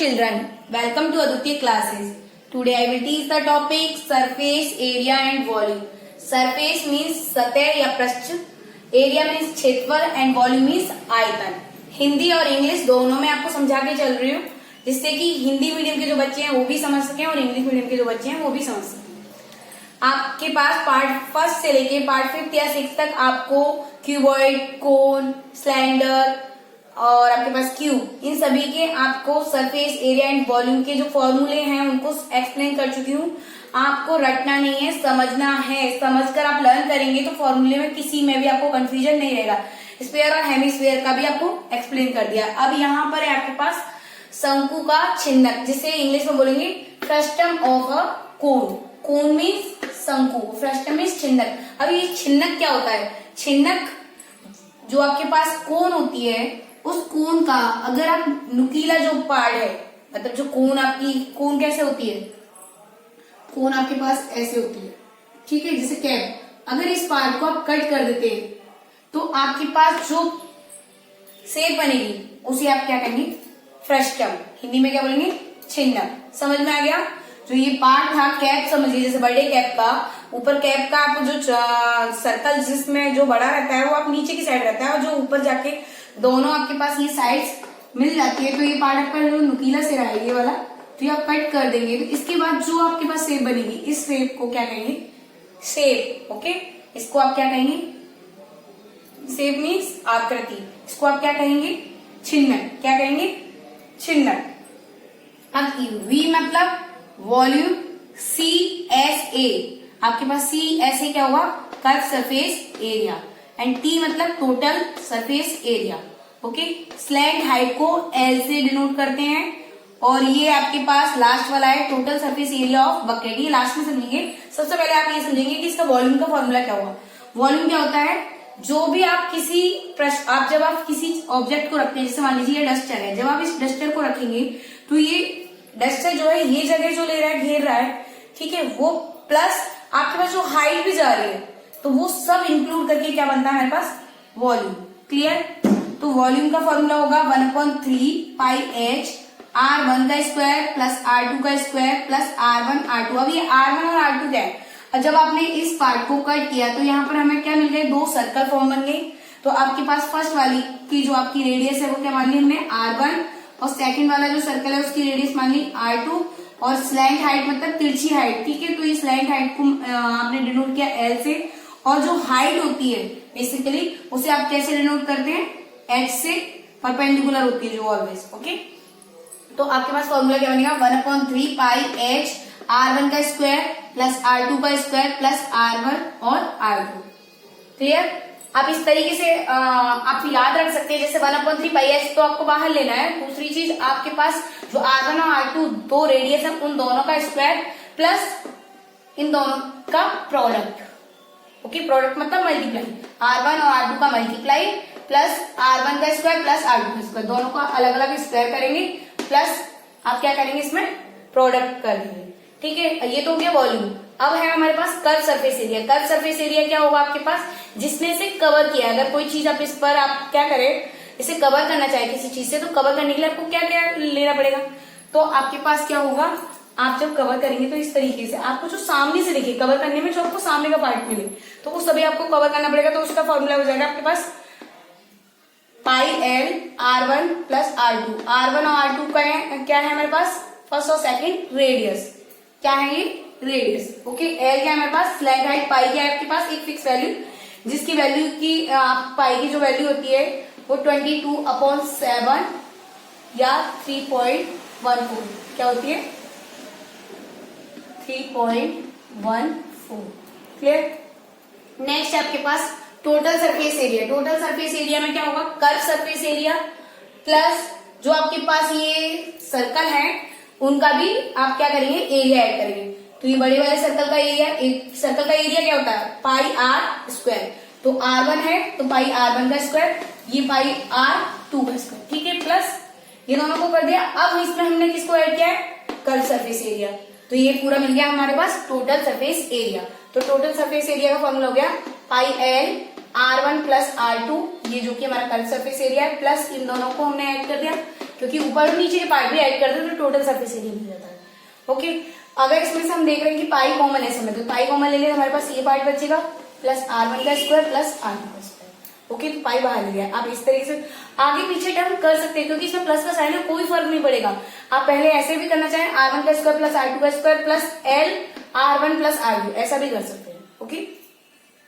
children, welcome to Aditya classes. Today I will teach the topic surface area and volume. Surface means सतह या पृष्ठ, area means क्षेत्रफल and volume means आयतन. हिंदी और English दोनों में आपको समझा के चल रही हूँ, जिससे कि हिंदी मीडियम के जो बच्चे हैं वो भी समझ सकें और इंग्लिश मीडियम के जो बच्चे हैं वो भी समझ सकें. आपके पास पार्ट फर्स्ट से लेके पार्ट फिफ्थ या सिक्स तक आपको क्यूबॉइड, कोन, सिलेंडर और आपके पास क्यूब, इन सभी के आपको सरफेस एरिया एंड वॉल्यूम के जो फॉर्मूले हैं उनको एक्सप्लेन कर चुकी हूँ. आपको रटना नहीं है, समझना है. समझकर आप लर्न करेंगे तो फॉर्मूले में किसी में भी आपको कंफ्यूजन नहीं रहेगा. स्फीयर और हेमिस्फीयर का भी आपको एक्सप्लेन कर दिया. अब यहाँ पर है आपके पास शंकु का छिन्नक, जिसे इंग्लिश में बोलेंगे frustum of a cone. Cone means शंकु, फ्रस्टम मीन्स छिन्नक. अब ये छिन्नक क्या होता है? छिन्नक जो आपके पास कोन होती है, उस कोन का अगर आप नुकीला जो पार्ट है, मतलब जो कोन आपकी कोन कैसे होती है, कोन आपके पास ऐसे होती है, ठीक है, जैसे कैप. अगर इस पार्ट को आप कट कर देते हैं तो आपके पास जो शेप बनेगी उसे आप क्या कहेंगे? फ्रस्टम. हिंदी में क्या बोलेंगे? छिन्नक. समझ में आ गया? जो ये पार्ट था कैप, समझिए जैसे बर्थडे कैप का, ऊपर कैप का आपको जो सर्कल जिसमें जो बड़ा रहता है वो आप नीचे की साइड रहता है, और जो ऊपर जाके दोनों आपके पास ये साइड्स मिल जाती है, तो ये पार्ट आपका जो नुकीला से रहा है ये वाला, तो ये आप कट कर देंगे. तो इसके बाद जो आपके पास शेप बनेगी, इस शेप को क्या कहेंगे? शेप. ओके, इसको आप क्या कहेंगे? शेप मीन्स आकृति. इसको आप क्या कहेंगे? छिन्नक. क्या कहेंगे? छिन्नक. अब वी मतलब वॉल्यूम, सी एस ए, आपके पास सी एस ए क्या हुआ? Curve surface area. And T मतलब total surface area. Okay, slant height को एल से डिनोट करते हैं, और ये आपके पास लास्ट वाला है total surface area of bucket. ये लास्ट में समझेंगे. सबसे पहले आप ये समझेंगे कि इसका वॉल्यूम का फॉर्मूला क्या हुआ. वॉल्यूम क्या होता है? जो भी आप जब आप किसी ऑब्जेक्ट को रखते हैं, जैसे मान लीजिए ये डस्टर है, जब आप इस डस्टर को रखेंगे तो ये डस्टर जो है ये जगह जो ले रहा है, घेर रहा है, ठीक है, वो प्लस आपके पास जो हाइट भी जा रही है, तो वो सब इंक्लूड करके क्या बनता है हमारे पास? वॉल्यूम. क्लियर? तो वॉल्यूम का फॉर्मूला होगा 1/3 पाई एच R1 का स्क्वायर प्लस R2 का स्क्वायर प्लस R1 R2. अब ये R1 और R2 क्या है? और जब आपने इस पार्ट को कट किया तो यहाँ पर हमें क्या मिल गए? दो सर्कल फॉर्म बन गए. तो आपके पास फर्स्ट वाली की जो आपकी रेडियस है वो क्या मान ली हमने? R1, और सेकंड वाला जो सर्कल है उसकी रेडियस मान ली R2, और स्लैंट हाइट मतलब तिरछी हाइट, ठीक है. तो ये स्लैंट हाइट को आपने डिनोट किया L से, और जो हाइट होती है बेसिकली उसे आप कैसे डिनोट करते हैं? H से परपेंडिकुलर होती है जो ऑलवेज. ओके, तो आपके पास फॉर्मूला क्या बनेगा? 1/3 पाई एच R1 का स्क्वायर प्लस R2 का स्क्वायर प्लस R1 और R2. क्लियर? आप इस तरीके से आप याद रख सकते हैं. जैसे 1/3 पाई एच तो आपको बाहर लेना है. दूसरी चीज, आपके पास जो R1 और R2 दो रेडियस है, उन दोनों का स्क्वायर प्लस इन दोनों का प्रोडक्ट. ओके, प्रोडक्ट मतलब मल्टीप्लाई. R1 और R2 का मल्टीप्लाई प्लस R1 का स्क्वायर प्लस R2 का स्क्वायर, दोनों का अलग अलग स्क्वायर करेंगे, प्लस आप क्या करेंगे? इसमें प्रोडक्ट करेंगे. ठीक है, ये तो हो गया वॉल्यूम. अब है हमारे पास curve surface area. Curve surface area क्या होगा आपके पास? जिसने इसे कवर किया. अगर कोई चीज आप इस पर आप क्या करें, इसे कवर करना चाहे किसी चीज से, तो कवर करने के लिए आपको क्या क्या लेना पड़ेगा? तो आपके पास क्या होगा? आप जब कवर करेंगे तो इस तरीके से आपको जो सामने से दिखे, कवर करने में जो आपको सामने का पार्ट मिले, तो उस सभी आपको कवर करना पड़ेगा. तो उसका फॉर्मूला हो जाएगा आपके पास pi L R1 plus R2. R1 और R2 का क्या है हमारे पास? फर्स्ट और सेकंड रेडियस. क्या है ये? रेडियस. ओके, एल क्या है हमारे पास? Slant height. पाई क्या है आपके पास? एक फिक्स वैल्यू, जिसकी वैल्यू की पाई की जो वैल्यू होती है वो 22/7 या 3.14 क्या होती है? 3.14. क्लियर? नेक्स्ट आपके पास total surface area. Total surface area में क्या होगा? कर्व सरफेस एरिया प्लस जो आपके पास ये सर्कल है उनका भी आप क्या करेंगे? एरिया ऐड करेंगे. तो ये बड़े वाले सर्कल का एरिया, एक सर्कल का एरिया क्या होता है? पाई R स्क्वायर. तो R1 है तो पाई R1 का स्क्वायर, ये पाई R2 का स्क्वायर, ठीक है, प्लस ये दोनों को कर दिया. अब इसमें हमने किसको ऐड किया है? Curve surface area. तो ये पूरा मिल गया हमारे पास टोटल सरफेस एरिया. तो टोटल सरफेस एरिया का फॉर्मूला हो गया pi L R1 plus R2, ये जो कि हमारा कर्व सरफेस एरिया है, प्लस इन दोनों को हमने ऐड कर दिया. क्योंकि ऊपर और नीचे के पार्ट भी ऐड कर दो तो टोटल सरफेस एरिया मिल जाता है। ओके, अगर इसमें से हम देख रहे हैं कि पाई कॉमन है समय, तो पाई कॉमन ले लिया, हमारे पास ये पार्ट बचेगा प्लस r1 का स्क्वायर प्लस r2 का स्क्वायर। ओके, तो पाई बाहर ले लिया। आप इस तरीके से आगे पीछे टर्म कर सकते हैं, क्योंकि इसमें प्लस का साइन है, कोई फर्क नहीं पड़ेगा। आप पहले ऐसे भी करना चाहें r1 का स्क्वायर प्लस r2 का square plus l r1 plus r2, ऐसा भी कर सकते हैं। ओके।